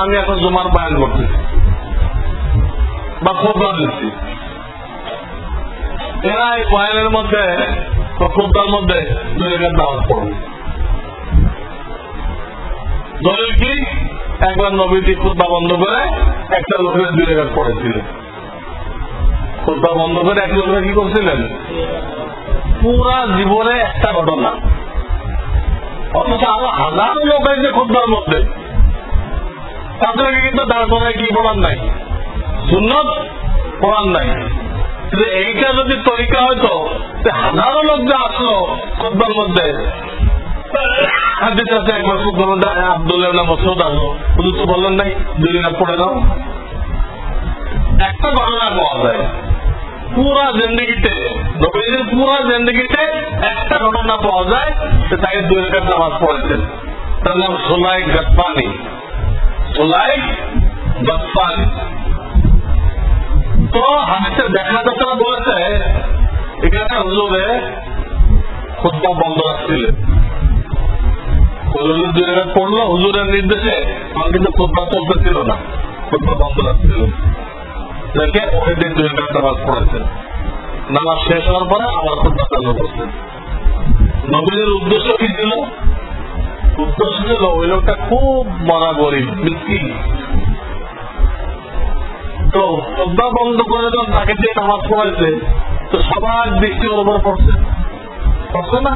আমি এখন জুমার বয়ান করতেছি বা খোদবা দিচ্ছি, এরা এই বয়ানের মধ্যে খোদবার মধ্যে দুইয়ের নামাজ পড়বে। দলিল কি? একবার নবীজি খোদবা বন্ধ করে একটা লোকের 2 রাকাত পড়েছিলেন। খোদবা বন্ধ করে এক লোকের কি করছিলেন? পুরা জীবনে একটা ঘটনা, অথচ আরো হাজার লোক আছে খোদবার মধ্যে, তাদেরকে কিন্তু দাঁড় করায় কি পড়ার নাই, সুন্নত পড়ার নাই। এইটা যদি তরিকা হয়তো হাজারো লোক যে আসলো খোদবার মধ্যে, একবার আব্দুল্লাহ মসউদ আসলো, শুধু তো বললেন নাই 2 রাকাত পড়ে দাও। একটা ঘটনা পাওয়া যায় পুরা জিন্দেগিতে, নবীজির পুরা জিন্দেগিতে একটা ঘটনা পাওয়া যায় যে তাকে 2 রাকাত নামাজ পড়েছেন। তার নাম সুলাইক গাতফানি। তো হাদিসের দেখা যাত্রা বলেছে এখানে হুজুরে খুতবা বন্ধ রাখছিলেন। হুজুর 2 রাকাত পড়লো হুজুরের নির্দেশে, আমার কিন্তু খুতবা চলতেছিল না, খুতবা বন্ধ রাখছিল। দেখে ওই দিন 2 রাকাত নামাজ পড়েছেন। নামাজ শেষ হওয়ার পরে আবার খুতবা চালু করছেন। নবীর উদ্দেশ্য কি ছিল? উদ্দেশ্য ছিল ওই লোকটা খুব মরা গরিব মিসকিন, তো পর্দা বন্ধ করে যখন তাকে দিয়ে নামাজ পড়াইছে তো সবার দৃষ্টি ওর উপর পড়ছে না,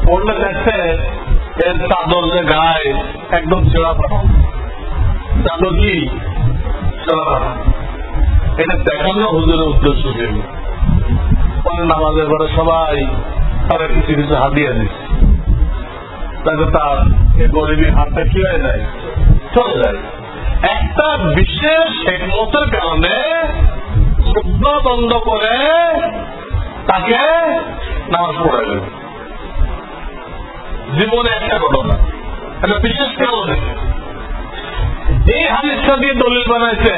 পড়লে দেখছে এর চাদর যে গায়ে একদম ছেঁড়া পাঠা, চাদর কি ছেঁড়া পাঠা, এটা দেখানো হুজুরের উদ্দেশ্য ছিল। পরে নামাজের পরে সবাই তারা কিছু কিছু হাতিয়ে দিচ্ছে, তাকে তার গরিবের হাতটা কি হয়ে যায়, চলে যায়। একটা বিশেষ হিকমতের কারণে শ্রদ্ধা বন্ধ করে তাকে নামাজ পড়াইল। জীবনে একটা ঘটনা, একটা বিশেষ কারণে এই হাদিসটা দিয়ে দলিল বানাইছে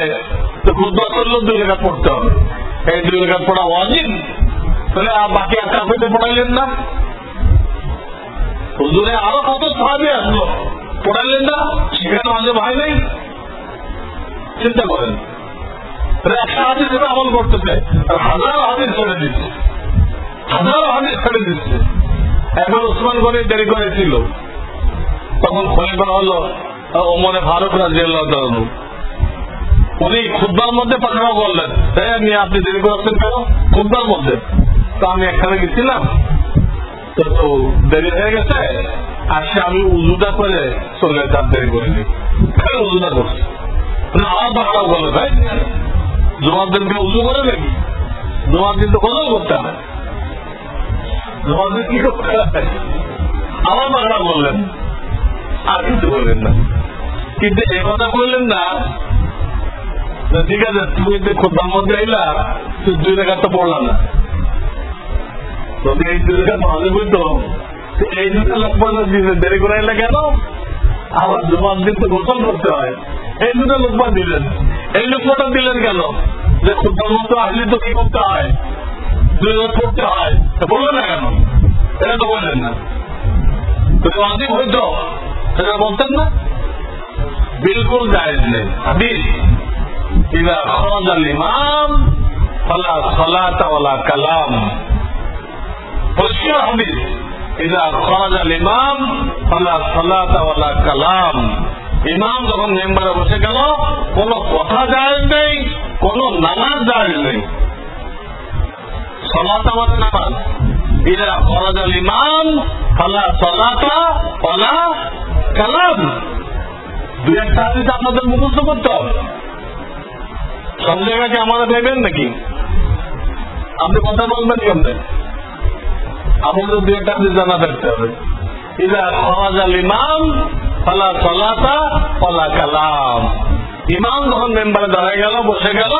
তো খুতবা করলেও 2 রাকাত পড়তে হবে, এই 2 রাকাত পড়া ওয়াজিব, তাহলে বাকি একটা পেটে পড়াইলেন না? হুজুরে আরো কত সাহাবী আসলো, পড়াইলেন না? সেখানে ওয়াজিব হয় নাই? চিন্তা করেন, একটা হাদিস এটা আমল করতেছে, হাজারো হাদিস ছেড়ে দিচ্ছে, হাজারো হাদিস ছেড়ে দিচ্ছে। এখন ওসমান গনি দেরি করেছিল, তখন খলিফা হলো ওমরে ফারুক রাদিয়াল্লাহু তাআলা, উনি খুতবার মধ্যে পাকড়াও করলেন, আমি আপনি দেরি করেছেন কেন খুতবার মধ্যে? তো আমি একখানে গেছিলাম তো দেরি হয়ে গেছে, আসে আমি উজুটা করে চলে তার দেরি করিনি, উজুটা করছি। আমার পাকড়াও করলে ভাই জুমার দিনকে উজু করে নাকি? জুমার দিন তো গোসল করতে হয়, জুমার দিন কি করতে হয়? আমার পাকড়া বললেন, আর কিছু বললেন না, কিন্তু এ কথা বললেন না ঠিক আছে তুমি খুতবার মধ্যে এলা, তুই 2 রাকাত তো পড়লাম না, তুমি এই 2 রাকাত মাঝে বুঝতো এই 2টা লোকমান দেরি করে এলে কেন? আবার জুমার দিন তো গোসল করতে হয়, এই 2টা লোকমান দিলেন, এই লোকমাটা দিলেন কেন? যে খুতবার মধ্যে আসলে তো কি করতে হয়, 2 রাকাত পড়তে হয়, বললেন না কেন? এটা তো বললেন না, তুমি ওয়াজিব হইতো সেটা বলতেন না? বিলকুল জায়েজ নেই। হাদিস ইযা খারাজাল ইমাম ফালা সালাতা ওয়ালা কালাম, পরিষ্কার হাদিস, ইযা খারাজাল ইমাম ফালা সালাতা ওয়ালা কালাম। ইমাম যখন মেম্বারে বসে গেল কোন কথা জায়েজ নেই, কোন নামাজ জায়েজ নেই। সালাত মানে নামাজ, ইযা খারাজাল ইমাম ফালা সালাতা ওয়ালা কালাম। 2-1টা হাদিস আপনাদের মুখস্থ করতে হবে, সব জায়গাকে আমাদের ভেবেন নাকি? আপনি কথা বলবেন কেমনে? আপনাদের 2-1টা হাদিস জানা থাকতে হবে। ইযা খারাজাল ইমাম ফালা সালাতা ওয়ালা কালাম। ইমাম যখন মেম্বারে দাঁড়ায় গেল, বসে গেল,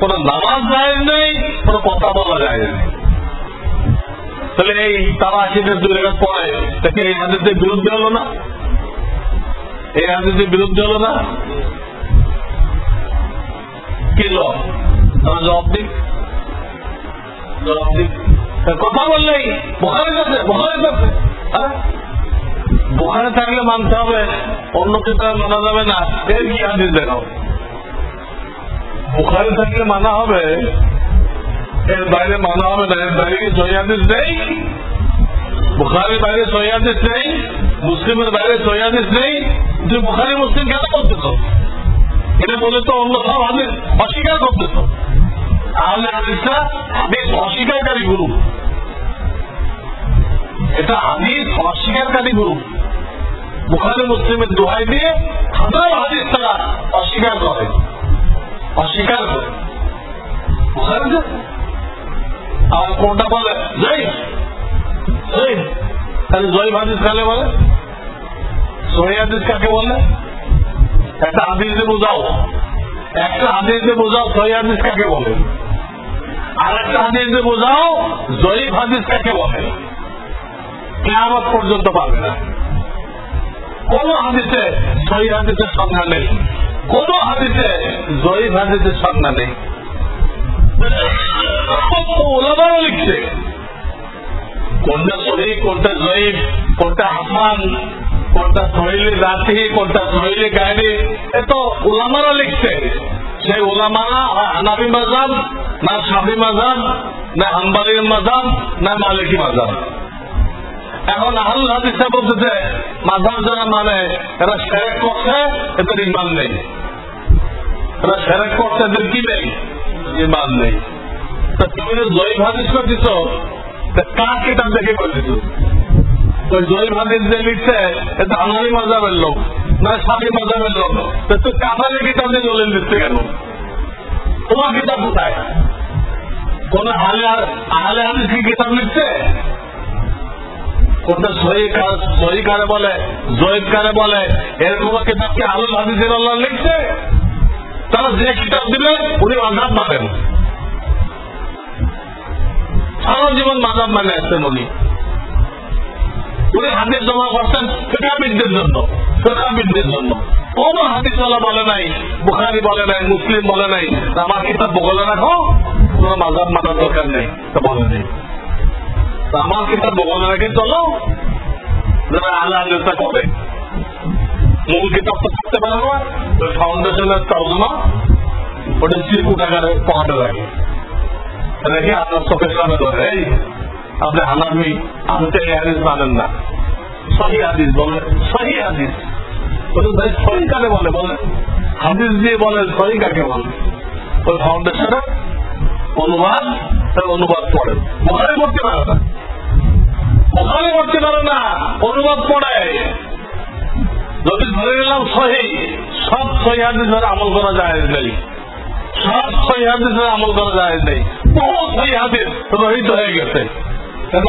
কোন নামাজ জায়েজ নেই, কোন কথা বলা জায়েজ নেই। তাহলে এই তারা 2 রাকাত পড়ে, তাকে এই হাদিসের বিরুদ্ধে হলো না? এই হাদিসের বিরুদ্ধে হলো না? কি লোক তারা জবাব দিক, কথা বললেই বোখারি কাছে, বোখারি কাছে, বোখারি থাকলে মানতে হবে, অন্য ক্ষেত্রে মানা যাবে না। এর কি হাদিস দেখাও? বোখারি থাকলে মানা হবে, এর বাইরে মানা হবে না। এর বাইরে কি সহিহ হাদিস নেই? বুখারীর বাইরে সহিহ হাদিস নেই, মুসলিমের বাইরে সহিহ হাদিস নেই, তুই বুখারী মুসলিম কেন করতেছ? এটা বলে তো অন্য সব হাদিস অস্বীকার করতেছ। তাহলে হাদিসটা হাদিস অস্বীকারী গ্রুপ, এটা হাদিস অস্বীকারী গ্রুপ। বুখারী মুসলিমের দোহাই দিয়ে হাজার হাদিস তারা অস্বীকার করে, অস্বীকার করে। আর কোনটা বলে জয়ীফ, জয়ীফ, তাহলে জয়ীফ হাদিস কাকে বলে? সহিহ হাদিস কাকে বলে? একটা হাদিসে বোঝাও, একটা হাদিসে বোঝাও সহিহ হাদিস কাকে বলে, আর একটা হাদিসে বোঝাও জয়ীফ হাদিস কাকে বলে। কিয়ামত পর্যন্ত পাবে না। কোন হাদিসে সহিহ হাদিসের সংজ্ঞা নেই, কোন হাদিসে জয়ীফ হাদিসের সংজ্ঞা নেই। ওলামারা লিখছে কোনটা সহিহ, কোনটা জয়ীফ, কোনটা হাসান, কোনটা সহিহ জাতি, কোনটা সহিহ গায়রি, এ তো ওলামারা লিখছে। সেই ওলামারা হানাফি মাযহাব না শাফি মাযহাব না হাম্বলি মাযহাব না মালিকি মাযহাব। এখন আহলুল হাদিসরা বলতেছে মাযহাব যারা মানে এরা শিরক করছে, এদের ঈমান নেই। এরা শিরক করছে, এদের কি নেই? ঈমান নেই। তা তুমি যে জয়ীফ হাদিস করতেছ, কার কিতাব দেখে করতেছ? ওই জয়ীফ হাদিস যে লিখছে এটা হানাফি মাযহাবের লোক না শাফিঈ মাযহাবের লোক, তো তুই কাফারের কিতাব দিয়ে দলিল দিচ্ছে কেন? তোমার কিতাব কোথায়? কোন আহলে হাদিস কি কিতাব লিখছে? কোনটা সহিহ কারে বলে, জয়ীফ কারে বলে, এরকম কিতাব কি আহলুল হাদিসের আল্লাহ লিখছে? তারা যে কিতাব দিবে উনি মাযহাব মানেন, সারা জীবন মাযহাব মানে আসছেন উনি। উনি হাদিস জমা করছেন ফিকহাবিদদের জন্য, ফিকহাবিদদের জন্য। কোন হাদিসওয়ালা বলে নাই, বুখারী বলে নাই, মুসলিম বলে নাই আমার কিতাব বগলে রাখো, তোমার মাযহাব মানার দরকার নেই, তা বলে নেই। আমার কিতাব বগলে রেখে চলো, যারা আল্লাহ আল্লাহ করে। মূল কিতাব তো করতে পারে না, ওই ফাউন্ডেশনের তর্জমা ওটা চিরকুট আকারে পকেটে রাখে, রেখে আপনার চোখের সামনে ধরে, এই আপনি হানাফি, আপনি তো এই হাদিস মানেন না, সহিহ হাদিস বলে, সহিহ হাদিস বলে। ভাই সহিহ কাকে বলে? বলে হাদিস দিয়ে বলে সহিহ কাকে বলে? ওই ফাউন্ডেশনে অনুবাদ পড়ে, বুখারী পড়তে পারে না, বুখারী পড়তে পারে না, অনুবাদ পড়ে। যদি ধরে নিলাম সহিহ, সব সহিহ হাদিস ধরে আমল করা যায় নেই, সব সহিহ হাদিস ধরে আমল করা যায় নেই। বহু সহিহ হাদিস রহিত হয়ে গেছে।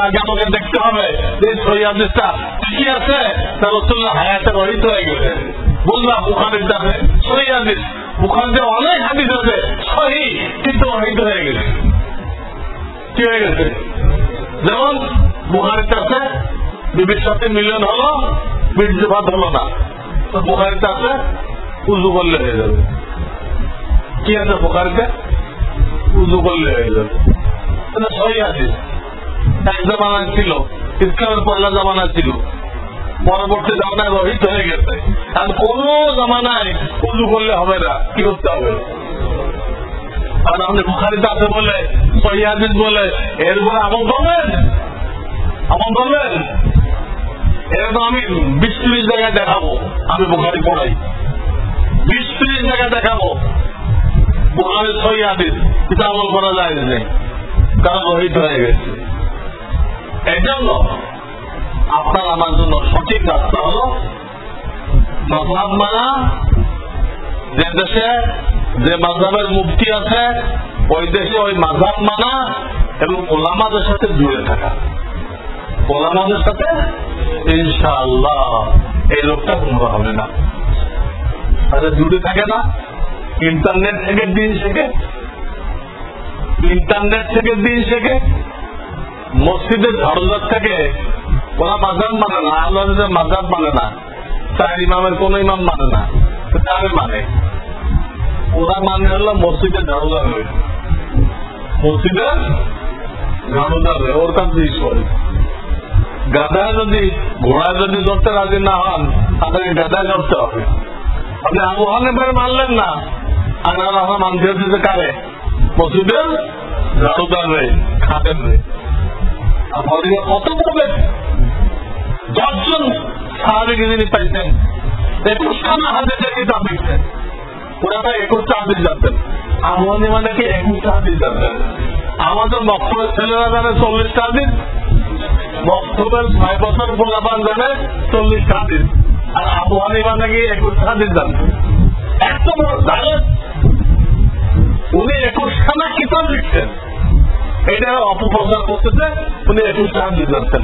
আগে আমাকে দেখতে হবে যে সহিহ হাদিসটা কি আছে, তার রাসূলুল্লাহ হায়াতে রহিত হয়ে গেছে। বুঝলাম বুখারীতে আছে সহিহ হাদিস, বুখারীতে অনেক হাদিস আছে সহিহ কিন্তু রহিত হয়ে গেছে। কি হয়ে গেছে? যেমন বুখারীতে আছে বিবির সাথে মিলন হলো, বীর্যপাত হলো না, তো বুখারীতে আছে উযু করলে হয়ে যাবে। কি আছে বুখারীতে? উযু করলে হয়ে যাবে। এটা সহিহ হাদিস। এক জামানা ছিল, ইসলামের পয়লা জামানা ছিল, পরবর্তী জামানায় রহিত হয়ে গেছে। আর কোন জামানায় উযু করলে হবে না, কি করতে হবে? আর আপনি বুখারীতে আছে বলে, সহিহ হাদিস বলে এর উপরে আমল করবেন? আমল করবেন? এটা তো আমি 20-30 জায়গায় দেখাবো, আমি বুখারী পড়াই 20-30 জায়গায় দেখাবো বুখারীর সহিহ হাদিস, এটা আমল করা যায় না, কারণ রহিত হয়ে গেছে। এই জন্য আপনার আমার জন্য সঠিক রাস্তা হল মাযহাব মানা। যে দেশে যে মাযহাবের মুফতি আছে ওই দেশে ওই মাযহাব মানা এবং ওলামাদের সাথে জুড়ে থাকা। ওলামাদের সাথে ইনশাআল্লাহ এই লোকটা গুমরাহ হবে না। তাদের জুড়ে থাকে না, ইন্টারনেট থেকে দিন শেখে, ইন্টারনেট থেকে দিন শেখে, মসজিদের ঝাড়ুদার থেকে। ওরা মাযহাব মানে না, আল্লাহর মাযহাব মানে না, চার ইমামের কোন ইমাম মানে না, তারে মানে। ওরা মানে হলো মসজিদের ঝাড়ুদার হয়ে, মসজিদের ঝাড়ুদার হয়ে ওর কাছে করে। গাধায় যদি ঘোড়ায় যদি ধরতে রাজি না হন, তাদেরকে গাধায় ধরতে হবে। আপনি আবু হানিফার মানলেন না, আর আমরা মানতে হচ্ছে কারে? মসজিদের ঝাড়ুদার হয়ে, খাদের হয়ে। কত বলবেন? 10 জন সাহাবীকে যিনি পাইছেন, 21খানা হাদিসের কিতাব লিখছেন, ওরা তো 21টা হাদিস জানতেন। আবু হানিফা নাকি 21টা হাদিস জানতেন। আমাদের মক্তবের ছেলেরা জানে 40টা হাদিস, মক্তবের 6 বছর পোলাপান জানে 40টা হাদিস, আর আবু হানিফা নাকি 21টা হাদিস জানতেন। এত বড় জানেন, উনি 21খানা কিতাব লিখছেন, এটা অপপ্রচার করতেছে উনি 21টা হাদিস জানতেন।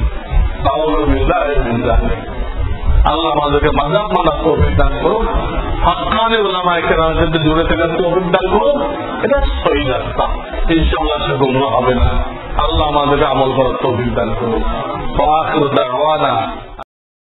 আল্লাহ আমাদেরকে মাযহাব মানার তৌফিক দান করুন, হক্কানি উলামায়ে কেরামের সাথে জুড়ে থাকার তৌফিক দান করুন। এটা সহিহ রাস্তা, ইনশাআল্লাহ সে গুমরাহ হবে না। আল্লাহ আমাদেরকে আমল করার তৌফিক দান করুন। ওয়া আখিরু দাওয়ানা